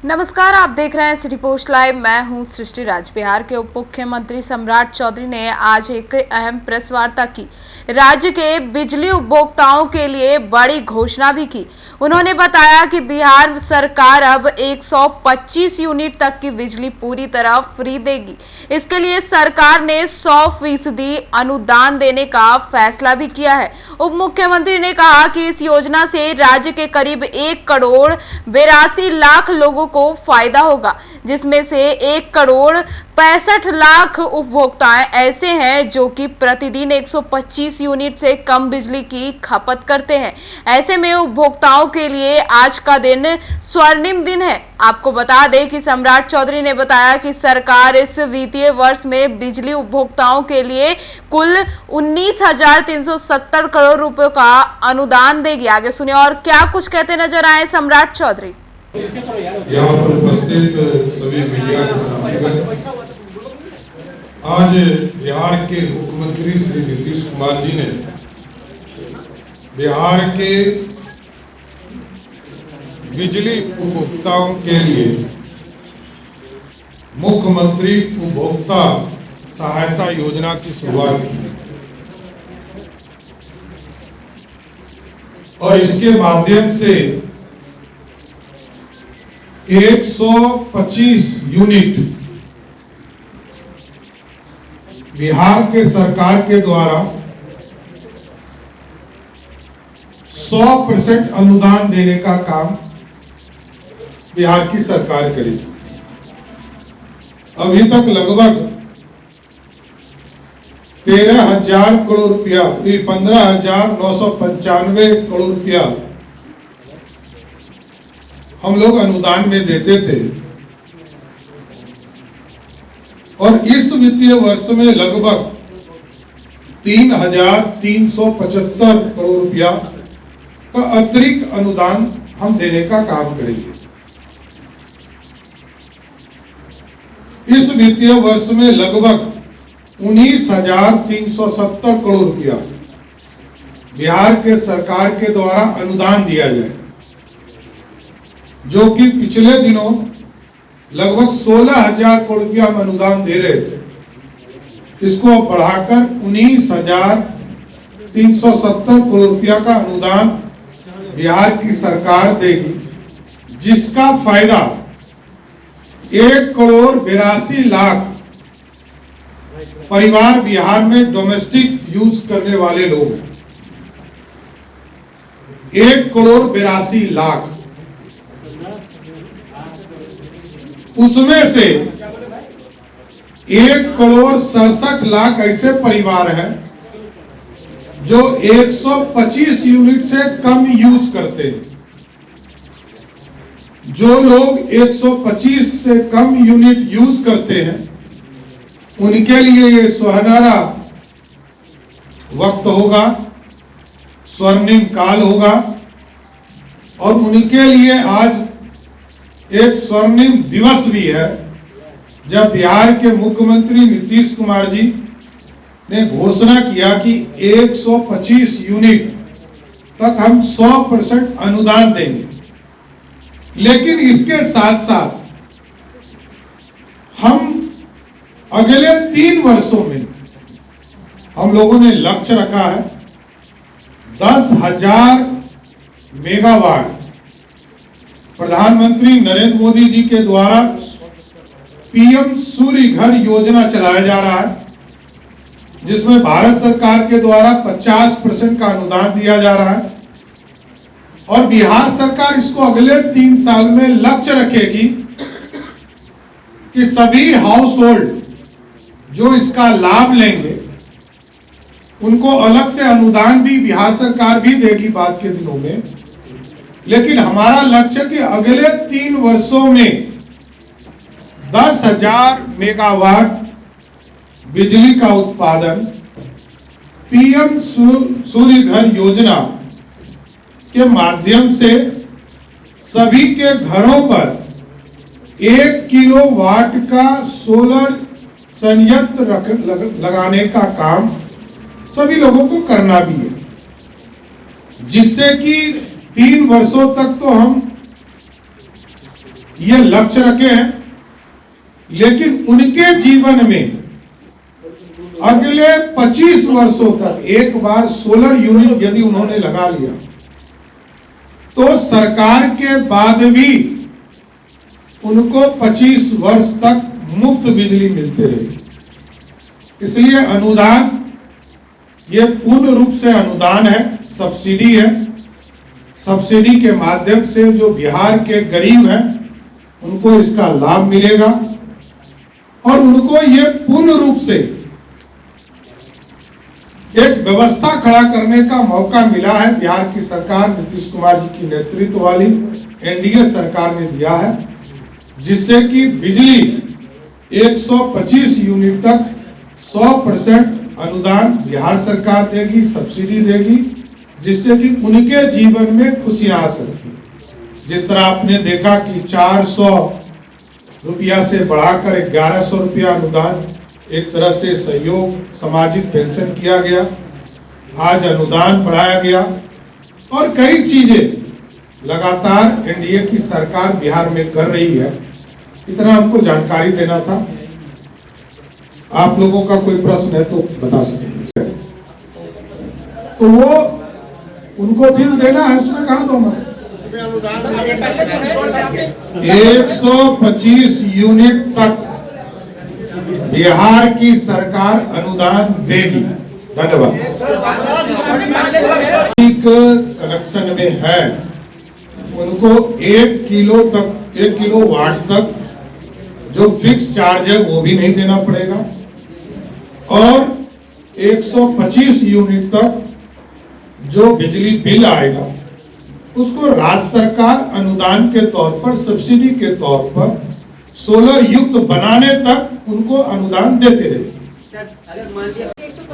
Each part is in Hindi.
नमस्कार, आप देख रहे हैं सिटी पोस्ट लाइव। मैं हूं सृष्टि राज। बिहार के उप मुख्यमंत्री सम्राट चौधरी ने आज एक अहम प्रेस वार्ता की। राज्य के बिजली उपभोक्ताओं के लिए बड़ी घोषणा भी की। उन्होंने बताया कि बिहार सरकार अब 125 यूनिट तक की बिजली पूरी तरह फ्री देगी। इसके लिए सरकार ने 100% अनुदान देने का फैसला भी किया है। उप मुख्यमंत्री ने कहा कि इस योजना से राज्य के करीब 1,82,00,000 लोगों को फायदा होगा, जिसमें से 1,65,00,000 उपभोक्ताएं ऐसे हैं जो कि प्रतिदिन 125 यूनिट से कम बिजली की खपत करते हैं। ऐसे में उपभोक्ताओं के लिए आज का दिन स्वर्णिम दिन है। आपको बता दें कि सम्राट चौधरी ने बताया कि सरकार इस वित्तीय वर्ष में बिजली उपभोक्ताओं के लिए कुल 19,370 करोड़ रुपए का अनुदान देगी। आगे सुनिए और क्या कुछ कहते नजर आए सम्राट चौधरी। यहाँ पर उपस्थित सभी मीडिया के साथीगण, आज बिहार के मुख्यमंत्री श्री नीतीश कुमार जी ने बिहार के बिजली उपभोक्ताओं के लिए मुख्यमंत्री उपभोक्ता सहायता योजना की शुरुआत की और इसके माध्यम से 125 यूनिट बिहार के सरकार के द्वारा 100% अनुदान देने का काम बिहार की सरकार करेगी। अभी तक लगभग 13,000 करोड़ रुपया, 15,995 करोड़ रुपया हम लोग अनुदान में देते थे और इस वित्तीय वर्ष में लगभग 3,375 करोड़ रुपया का अतिरिक्त अनुदान हम देने का काम करेंगे। इस वित्तीय वर्ष में लगभग 19,370 करोड़ रुपया बिहार के सरकार के द्वारा अनुदान दिया जाएगा, जो कि पिछले दिनों लगभग 16,000 करोड़ रुपया हम अनुदान दे रहे थे। इसको बढ़ाकर 19,370 करोड़ रुपया का अनुदान बिहार की सरकार देगी, जिसका फायदा 1,82,00,000 परिवार बिहार में डोमेस्टिक यूज करने वाले लोग हैं। 1,82,00,000, उसमें से 1,67,00,000 ऐसे परिवार हैं जो 125 यूनिट से कम यूज करते हैं। जो लोग 125 से कम यूनिट यूज करते हैं, उनके लिए ये सुनहरा वक्त होगा, स्वर्णिम काल होगा और उनके लिए आज एक स्वर्णिम दिवस भी है, जब बिहार के मुख्यमंत्री नीतीश कुमार जी ने घोषणा किया कि 125 यूनिट तक हम 100% अनुदान देंगे। लेकिन इसके साथ साथ हम अगले 3 वर्षों में हम लोगों ने लक्ष्य रखा है 10,000 मेगावाट प्रधानमंत्री नरेंद्र मोदी जी के द्वारा पीएम सूर्य घर योजना चलाया जा रहा है, जिसमें भारत सरकार के द्वारा 50% का अनुदान दिया जा रहा है और बिहार सरकार इसको अगले 3 साल में लक्ष्य रखेगी कि सभी हाउस होल्ड जो इसका लाभ लेंगे उनको अलग से अनुदान भी बिहार सरकार भी देगी बाद के दिनों में। लेकिन हमारा लक्ष्य कि अगले 3 वर्षों में 10,000 मेगावाट बिजली का उत्पादन पीएम सूर्य घर योजना के माध्यम से सभी के घरों पर 1 किलोवाट का सोलर संयंत्र लगाने का काम सभी लोगों को करना भी है, जिससे कि 3 वर्षों तक तो हम ये लक्ष्य रखे हैं, लेकिन उनके जीवन में अगले 25 वर्षों तक एक बार सोलर यूनिट यदि उन्होंने लगा लिया तो सरकार के बाद भी उनको 25 वर्ष तक मुफ्त बिजली मिलते रहे। इसलिए अनुदान ये पूर्ण रूप से अनुदान है, सब्सिडी है। सब्सिडी के माध्यम से जो बिहार के गरीब हैं उनको इसका लाभ मिलेगा और उनको ये पूर्ण रूप से एक व्यवस्था खड़ा करने का मौका मिला है। बिहार की सरकार नीतीश कुमार जी की नेतृत्व वाली एनडीए सरकार ने दिया है, जिससे कि बिजली 125 यूनिट तक 100% अनुदान बिहार सरकार देगी, सब्सिडी देगी, जिससे कि उनके जीवन में खुशियां आ सकती है। जिस तरह आपने देखा कि 400 रुपया से बढ़ाकर 1100 रुपया अनुदान, एक तरह से सहयोग सामाजिक पेंशन किया गया, आज अनुदान बढ़ाया गया और कई चीजें लगातार एनडीए की सरकार बिहार में कर रही है। इतना हमको जानकारी देना था। आप लोगों का कोई प्रश्न है तो बता सकते। तो वो उनको बिल देना है, उसमें कहाँ दो 125 यूनिट तक बिहार की सरकार अनुदान देगी। धन्यवाद। कनेक्शन में है उनको 1 किलो वाट तक जो फिक्स चार्ज है वो भी नहीं देना पड़ेगा और 125 यूनिट तक जो बिजली बिल आएगा उसको राज्य सरकार अनुदान के तौर पर, सब्सिडी के तौर पर सोलर युक्त बनाने तक उनको अनुदान देते रहे।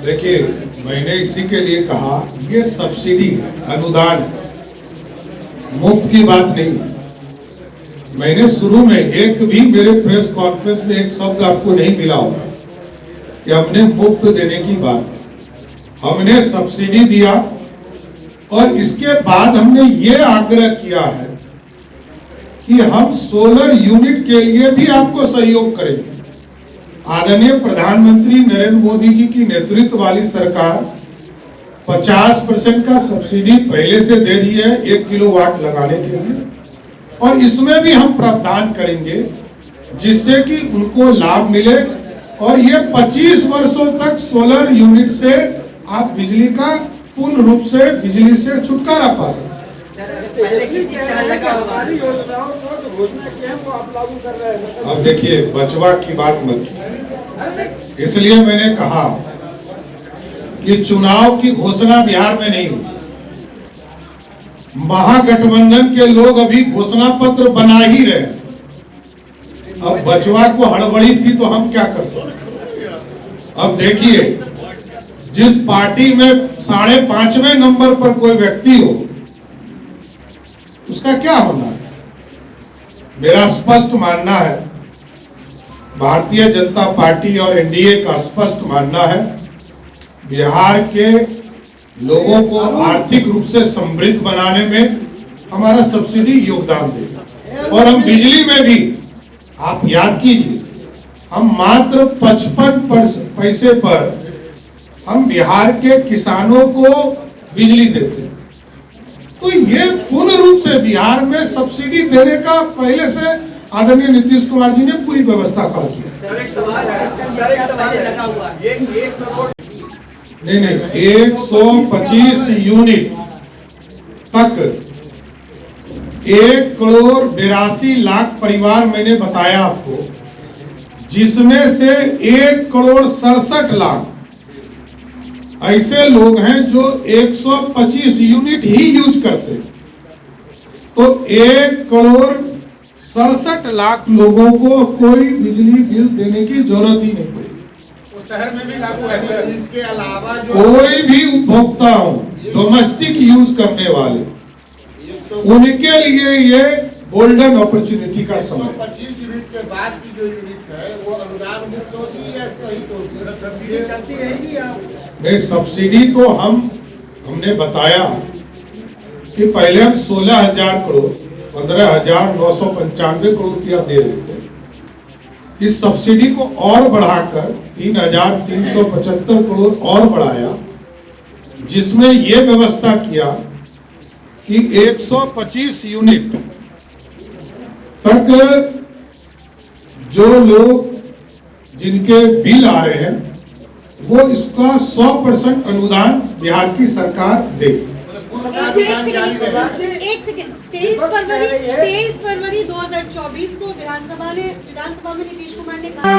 देखिए, मैंने इसी के लिए कहा ये सब्सिडी अनुदान मुफ्त की बात नहीं। मैंने शुरू में एक भी मेरे प्रेस कॉन्फ्रेंस में एक शब्द आपको नहीं मिला होगा कि हमने मुफ्त देने की बात। हमने सब्सिडी दिया और इसके बाद हमने ये आग्रह किया है कि हम सोलर यूनिट के लिए भी आपको सहयोग करेंगे। आदरणीय प्रधानमंत्री नरेंद्र मोदी जी की नेतृत्व वाली सरकार 50% का सब्सिडी पहले से दे रही है 1 किलोवाट लगाने के लिए और इसमें भी हम प्रावधान करेंगे जिससे कि उनको लाभ मिले और ये 25 वर्षों तक सोलर यूनिट से आप बिजली का पूर्ण रूप से बिजली से छुटकारा पा सकते हैं। अब देखिए, बचवा की बात मत कीजिए। इसलिए मैंने कहा कि चुनाव की घोषणा बिहार में नहीं हुई। महागठबंधन के लोग अभी घोषणा पत्र बना ही रहे। अब बचवा को हड़बड़ी थी तो हम क्या कर सकते। अब देखिए, जिस पार्टी में 5.5वें नंबर पर कोई व्यक्ति हो उसका क्या होना है। मेरा स्पष्ट मानना है, भारतीय जनता पार्टी और एनडीए का स्पष्ट मानना है, बिहार के लोगों को आर्थिक रूप से समृद्ध बनाने में हमारा सब्सिडी योगदान देगा। और हम बिजली में भी, आप याद कीजिए, हम मात्र 55 पैसे पर हम बिहार के किसानों को बिजली देते हैं। तो ये पूर्ण रूप से बिहार में सब्सिडी देने का पहले से आदरणीय नीतीश कुमार जी ने पूरी व्यवस्था कर दी। नहीं, 125 यूनिट तक 1,82,00,000 परिवार मैंने बताया आपको, जिसमें से 1,67,00,000 ऐसे लोग हैं जो 125 यूनिट ही यूज करते हैं। तो 1,67,00,000 लोगों को कोई बिजली बिल देने की जरूरत ही नहीं पड़ेगी। तो शहर में भी लागू है। इसके अलावा कोई भी उपभोक्ता हो, डोमेस्टिक यूज करने वाले, उनके लिए ये गोल्डन अपॉर्चुनिटी का समय। 25 यूनिट के बाद की जो यूनिट है वो अनुदान मुक्त होगी या सहित होगी? सब्सिडी चलती रहेगी या नहीं? सब्सिडी तो हमने बताया कि पहले हम 16,000 करोड़ 15,995 करोड़ रुपया दे रहे थे। इस सब्सिडी को और बढ़ाकर 3,375 करोड़ और बढ़ाया, जिसमें यह व्यवस्था किया कि 125 यूनिट तक जो लोग जिनके बिल आ रहे हैं वो इसका 100% अनुदान बिहार की सरकार देगी। एक सेकंड 23 फरवरी 2024 को विधानसभा में नीतीश कुमार ने कहा